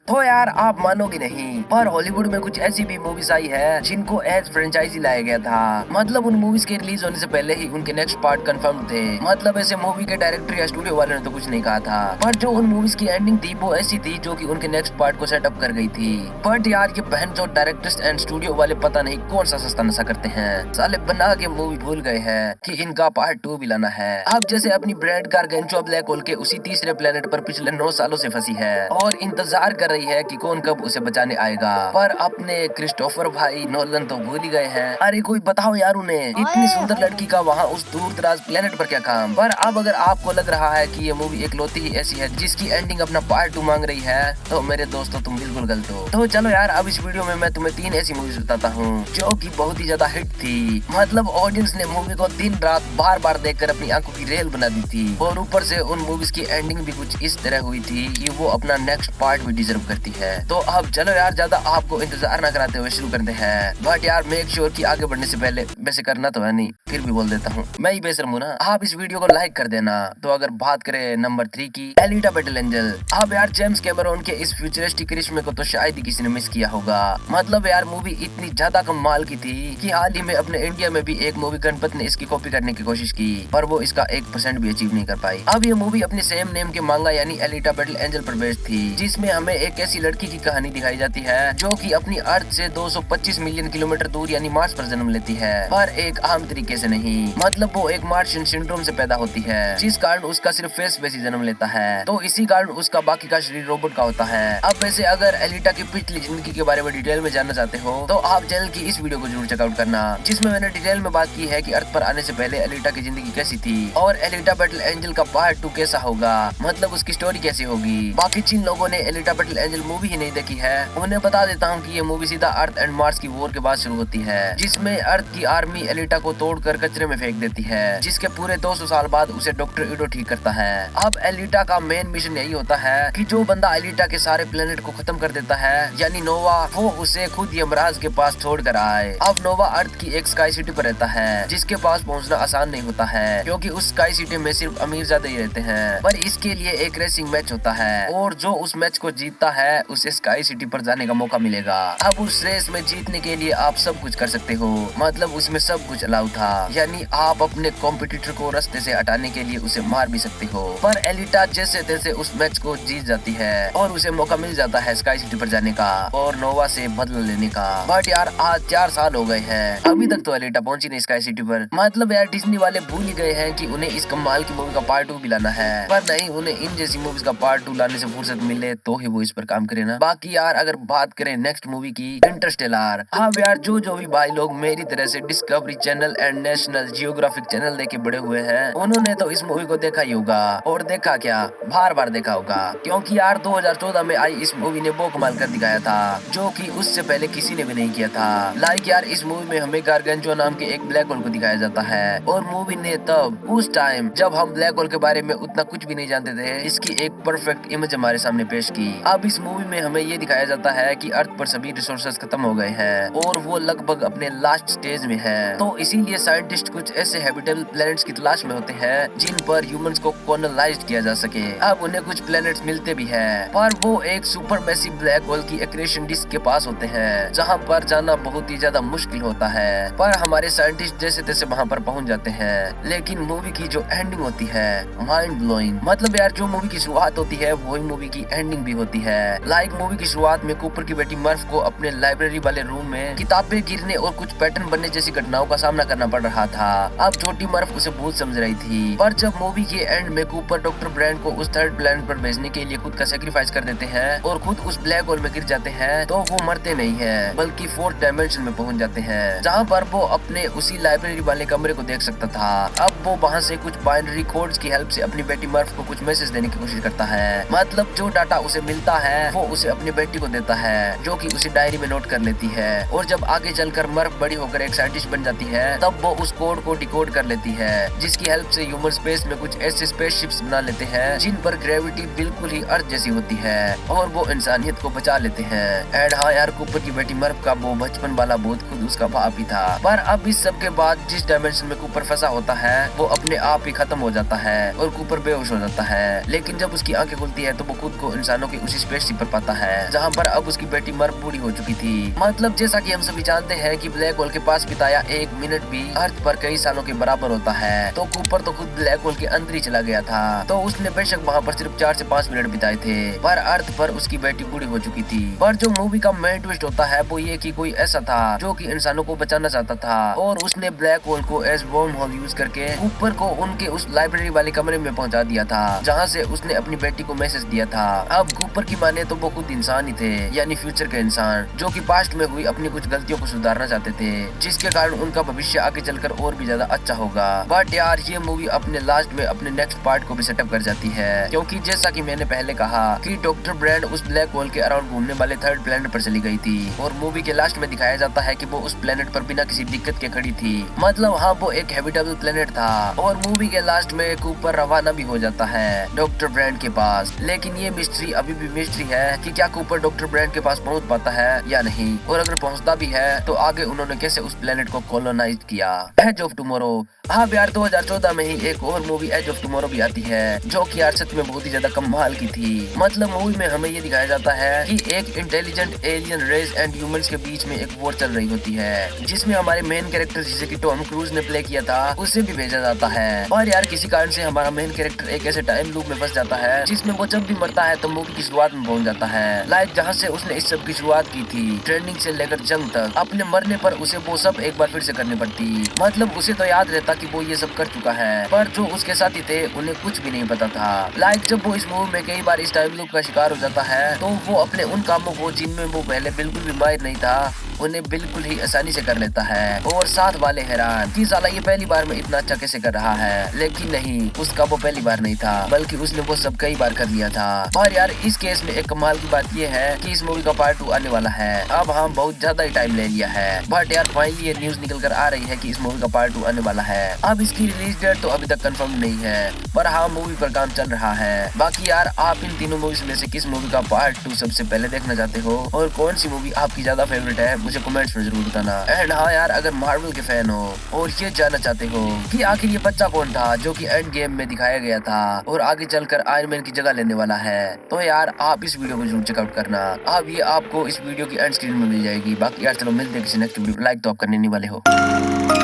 तो यार आप मानोगे नहीं, पर हॉलीवुड में कुछ ऐसी भी मूवीज आई है जिनको एज फ्रेंचाइजी लाया गया था। मतलब उन मूवीज के रिलीज होने से पहले ही उनके नेक्स्ट पार्ट कंफर्म थे। मतलब ऐसे मूवी के डायरेक्टर या स्टूडियो वाले ने तो कुछ नहीं कहा था, पर जो उन मूवीज की एंडिंग थी वो ऐसी थी जो कि उनके नेक्स्ट पार्ट को सेटअप कर गई थी। बट यार ये बहन जो डायरेक्टर्स एंड स्टूडियो वाले पता नहीं कौन सा सस्ता नशा करते हैं, साले बना के मूवी भूल गए हैं कि इनका पार्ट 2 भी लाना है। अब जैसे अपनी ब्रांड कार गेंचो ब्लैक होल के उसी तीसरे प्लेनेट पर पिछले 9 सालों से फंसी है और इंतजार कर रही है कि कौन कब उसे बचाने आएगा। पर अपने क्रिस्टोफर भाई नोलन तो भूल ही गए हैं। अरे कोई बताओ यार उन्हें, इतनी सुंदर लड़की का वहाँ उस दूर दराज प्लेनेट पर क्या काम। पर अब अगर आपको लग रहा है कि ये मूवी इकलौती ही ऐसी है जिसकी एंडिंग अपना पार्ट 2 मांग रही है, तो मेरे दोस्तों तुम बिल्कुल गलत हो। तो चलो यार अब इस वीडियो में मैं तुम्हें 3 ऐसी मूवीज बताता हूँ जो की बहुत ही ज्यादा हिट थी। मतलब ऑडियंस ने मूवी को दिन रात बार बार देखकर अपनी आंखों की रेल बना दी थी और ऊपर से उन मूवीज की एंडिंग भी कुछ इस तरह हुई थी कि वो अपना नेक्स्ट पार्ट भी डिजर्व करती है। तो अब चलो यार ज्यादा आपको इंतजार न कराते हुए शुरू करते हैं। बट यार मेक श्योर कि आगे बढ़ने से पहले, वैसे करना तो है नहीं फिर भी बोल देता हूँ, मैं ही बेशर्म हूँ ना, आप इस वीडियो को लाइक कर देना। तो अगर बात करें नंबर 3 की, एलिटा बैटल एंजल। अब यार जेम्स कैमरॉन के इस फ्यूचरिस्टिक करिश्मे को तो शायद ही किसी ने मिस किया होगा। मतलब यार मूवी इतनी ज्यादा कमाल की थी कि हाल ही में अपने इंडिया में भी एक मूवी गणपत ने इसकी कॉपी करने की कोशिश की, पर वो इसका 1% भी अचीव नहीं कर पाई। अब ये मूवी अपने सेम नेम के मांगा यानी एलिटा बैटल एंजल पर बेस्ड थी, जिसमें हमें एक ऐसी लड़की की कहानी दिखाई जाती है जो कि अपनी अर्थ से 225 मिलियन किलोमीटर दूर यानी मार्स पर जन्म लेती है, पर एक आम तरीके से नहीं। मतलब वो एक मार्शियन सिंड्रोम से पैदा होती है, जिस कारण उसका सिर्फ फेस वैसी जन्म लेता है, तो इसी कारण उसका बाकी का शरीर रोबोट का होता है। अब वैसे अगर एलिटा की पिछली जिंदगी के बारे में डिटेल में जानना चाहते हो तो आप चैनल की इस वीडियो को जरूर चेकआउट करना, जिसमें मैंने डिटेल में बात की है कि अर्थ पर आने से पहले एलिटा की जिंदगी कैसी थी और एलिटा बैटल एंजल का पार्ट 2 कैसा होगा, मतलब उसकी स्टोरी कैसी होगी। बाकी जिन लोगों ने एलिटा बैटल एंजल मूवी ही नहीं देखी है उन्हें बता देता हूँ कि ये मूवी सीधा अर्थ एंड मार्स की वॉर के बाद शुरू होती है, जिसमें अर्थ की आर्मी एलिटा को तोड़कर कचरे में फेंक देती है, जिसके पूरे 200 साल बाद उसे डॉक्टर ईडो ठीक करता है। अब एलिटा का मेन मिशन यही होता है कि जो बंदा एलिटा के सारे प्लेनेट को खत्म कर देता है यानी नोवा, वो उसे खुद यमराज के पास छोड़ कर आए। अब नोवा अर्थ की एक स्काई सिटी पर रहता है, जिसके पास पहुंचना आसान नहीं होता है क्योंकि उस स्काई सिटी में सिर्फ अमीर ज्यादा ही रहते हैं। पर इसके लिए एक रेसिंग मैच होता है और जो उस मैच को जीतता है उसे स्काई सिटी पर जाने का मौका मिलेगा। अब उस रेस में जीतने के लिए आप सब कुछ कर सकते हो, मतलब उसमें सब कुछ अलाउ था, यानी आप अपने कॉम्पिटिटर को रास्ते से हटाने के लिए उसे मार भी सकते हो। पर एलिटा जैसे तैसे उस मैच को जीत जाती है और उसे मौका मिल जाता है स्काई सिटी पर जाने का और नोवा से बदला लेने का। बट यार आज 4 साल हो गए हैं, अभी तक तो एलिटा पहुंची नहीं स्काई सिटी पर। मतलब यार डिज्नी वाले भूल ही गए हैं कि उन्हें इस कमाल की मूवी का पार्ट 2 भी लाना है, पर नहीं, उन्हें इन जैसी मूवीज का पार्ट 2 लाने से फुर्सत मिले तो ही वो इस पर काम करे ना। बाकी यार अगर बात करें नेक्स्ट मूवी की, इंटरस्टेलर। हाँ यार जो भी भाई लोग मेरी तरह से discovery channel and national geographic channel देखे बड़े हुए हैं उन्होंने तो इस मूवी को देखा ही होगा, और देखा क्या, बार बार देखा होगा, क्योंकि यार 2014 में आई इस मूवी ने वो कमाल कर दिखाया था जो कि उससे पहले किसी ने भी नहीं किया था। लाइक यार इस मूवी में हमें गारगेंचो नाम के एक ब्लैक होल को दिखाया जाता है और मूवी ने तब उस टाइम जब हम ब्लैक होल के बारे में उतना कुछ भी नहीं जानते थे इसकी एक परफेक्ट इमेज हमारे सामने पेश की। अब इस मूवी में हमें ये दिखाया जाता है कि अर्थ पर सभी रिसोर्सेज खत्म हो गए हैं और वो लगभग अपने लास्ट स्टेज में है, तो इसीलिए साइंटिस्ट कुछ ऐसे हैबिटेबल प्लैनेट्स की तलाश में होते हैं जिन पर ह्यूमंस को कॉलोनाइज किया जा सके। अब उन्हें कुछ प्लैनेट्स मिलते भी हैं, पर वो एक सुपर मैसिव ब्लैक होल की एक्रेशन डिस्क के पास होते हैं जहाँ पर जाना बहुत ही ज्यादा मुश्किल होता है। पर हमारे साइंटिस्ट जैसे तैसे वहाँ पर पहुँच जाते हैं, लेकिन मूवी की जो एंडिंग होती है माइंड ब्लोइंग। मतलब यार जो मूवी की शुरुआत होती है वही मूवी की एंडिंग भी होती है। लाइक मूवी की शुरुआत में कूपर की बेटी मर्फ को अपने लाइब्रेरी वाले रूम में किताबें गिरने और कुछ पैटर्न बनने जैसी घटनाओं का सामना करना पड़ रहा था। अब छोटी मर्फ उसे भूत समझ रही थी, पर जब मूवी के एंड में कूपर डॉक्टर ब्रांड को उस थर्ड प्लैनेट पर भेजने के लिए खुद का सेक्रीफाइस कर देते हैं और खुद उस ब्लैक होल में गिर जाते हैं, तो वो मरते नहीं है बल्कि 4th डायमेंशन में पहुंच जाते हैं जहाँ पर वो अपने उसी लाइब्रेरी वाले कमरे को देख सकता था। अब वो वहाँ से कुछ बाइनरी कोड्स की हेल्प से अपनी बेटी मर्फ को कुछ मैसेज देने की कोशिश करता है। मतलब जो डाटा उसे मिलता है वो उसे अपनी बेटी को देता है जो कि उसी डायरी में नोट कर लेती है, और जब आगे चलकर मर्फ बड़ी होकर एक साइंटिस्ट बन जाती है तब वो उस कोड को डिकोड कर लेती है, जिसकी हेल्प से ह्यूमन स्पेस में कुछ ऐसे स्पेसशिप्स बना लेते हैं जिन पर ग्रेविटी बिल्कुल ही अर्थ जैसी होती है और वो इंसानियत को बचा लेते हैं। एंड हाँ यार कूपर की बेटी मर्फ का वो बचपन वाला भूत खुद उसका बाप ही था। पर अब इस सब के बाद जिस डायमेंशन में कूपर फंसा होता है वो अपने आप ही खत्म हो जाता है और कूपर बेहोश हो जाता है। लेकिन जब उसकी आंखें खुलती है तो वो खुद को इंसानों के उसी स्पेसशिप पर पाता है जहाँ पर अब उसकी बेटी मर बूढ़ी हो चुकी थी। मतलब जैसा कि हम सभी जानते हैं कि ब्लैक होल के पास बिताया 1 मिनट भी अर्थ पर कई सालों के बराबर होता है। तो कूपर तो खुद ब्लैक होल के अंदर ही चला गया था। तो उसने बेशक वहाँ पर सिर्फ 4 से 5 मिनट बिताए थे, पर अर्थ पर उसकी बेटी बूढ़ी हो चुकी थी। पर जो मूवी का मेन ट्विस्ट होता है वो ये कि कोई ऐसा था जो कि इंसानों को बचाना चाहता था और उसने ब्लैक होल को एज वर्म होल यूज करके कूपर को उनके उस लाइब्रेरी वाले कमरे में पहुंचा दिया था जहां से उसने अपनी बेटी को मैसेज दिया था। अब कूपर की माने तो वो खुद इंसान ही थे, यानी फ्यूचर के इंसान जो कि पास्ट में हुई अपनी कुछ गलतियों को सुधारना चाहते थे, जिसके कारण उनका भविष्य आगे चलकर और भी ज्यादा अच्छा होगा। बट यार ये मूवी अपने लास्ट में अपने नेक्स्ट पार्ट को भी सेटअप कर जाती है, क्योंकि जैसा कि मैंने पहले कहा कि डॉक्टर ब्रैंड उस ब्लैक होल के अराउंड घूमने वाले 3rd प्लेनेट पर चली गई थी और मूवी के लास्ट में दिखाया जाता है कि वो उस प्लेनेट पर बिना किसी दिक्कत के खड़ी थी। मतलब हाँ वो एक हैबिटेबल प्लेनेट था और मूवी के लास्ट में कूपर रवाना भी हो जाता है डॉक्टर ब्रैंड के पास। लेकिन ये मिस्ट्री अभी भी मिस्ट्री है कि क्या कूपर डॉक्टर ब्रैंड के पास पहुंच पाता है या नहीं, और अगर पहुंचता भी है तो आगे उन्होंने कैसे उस प्लेनेट को कॉलोनाइज किया। एज ऑफ टुमारो, हाँ यार 2014 में ही एक और मूवी एज ऑफ टुमारो भी आती है जो कि यार सच में बहुत ही ज्यादा कमाल की थी। मतलब मूवी में हमें ये दिखाया जाता है कि एक intelligent alien race and humans के बीच में एक वॉर चल रही होती है जिसमें हमारे मेन कैरेक्टर जिसे कि टॉम क्रूज ने प्ले किया था उसे भी भेजा जाता है। और यार किसी कारण से हमारा मेन कैरेक्टर एक ऐसे टाइम लूप में फंस जाता है जिसमें वो जब भी मरता है तो मूवी की शुरुआत में पहुंच जाता है, लाइक जहाँ से उसने इस सब की शुरुआत की थी, ट्रेनिंग से लेकर जंग तक। अपने मरने पर उसे वो सब एक बार फिर से करनी पड़ती। मतलब उसे तो याद रहता कि वो ये सब कर चुका है, पर जो उसके साथी थे उन्हें कुछ भी नहीं पता था। लाइक जब वो इस मूवी में कई बार इस टाइम लूप का शिकार हो जाता है तो वो अपने उन कामों को जिनमें वो पहले बिल्कुल भी माहिर नहीं था उन्हें बिल्कुल ही आसानी से कर लेता है। और साथ वाले हैरान कि साला ये पहली बार में इतना अच्छा कैसे कर रहा है। लेकिन नहीं, उसका वो पहली बार नहीं था बल्कि उसने वो सब कई बार कर लिया था। और यार इस केस में एक कमाल की बात ये है कि इस मूवी का पार्ट 2 आने वाला है। अब हम बहुत ज्यादा ही टाइम ले लिया है, बट यार फाइनली ये न्यूज निकल कर आ रही है कि इस मूवी का पार्ट 2 आने वाला है। अब इसकी रिलीज डेट तो अभी तक कंफर्म नहीं है, पर हाँ मूवी पर काम चल रहा है। बाकी यार आप इन तीनों मूवीज में से किस मूवी का पार्ट 2 सबसे पहले देखना चाहते हो और कौन सी मूवी आपकी ज्यादा फेवरेट है मुझे कमेंट्स में जरूर बताना। एंड हाँ यार अगर मार्वल के फैन हो और ये जानना चाहते हो कि आखिर ये बच्चा कौन था जो कि एंड गेम में दिखाया गया था और आगे चलकर आयरन मैन की जगह लेने वाला है, तो यार आप इस वीडियो को जरूर चेकआउट करना। अब ये आपको इस वीडियो की एंड स्क्रीन में मिल जाएगी। बाकी यार चलो मिलते हैं किसी नेक्स्ट वीडियो। लाइक तो आप करने नहीं वाले हो।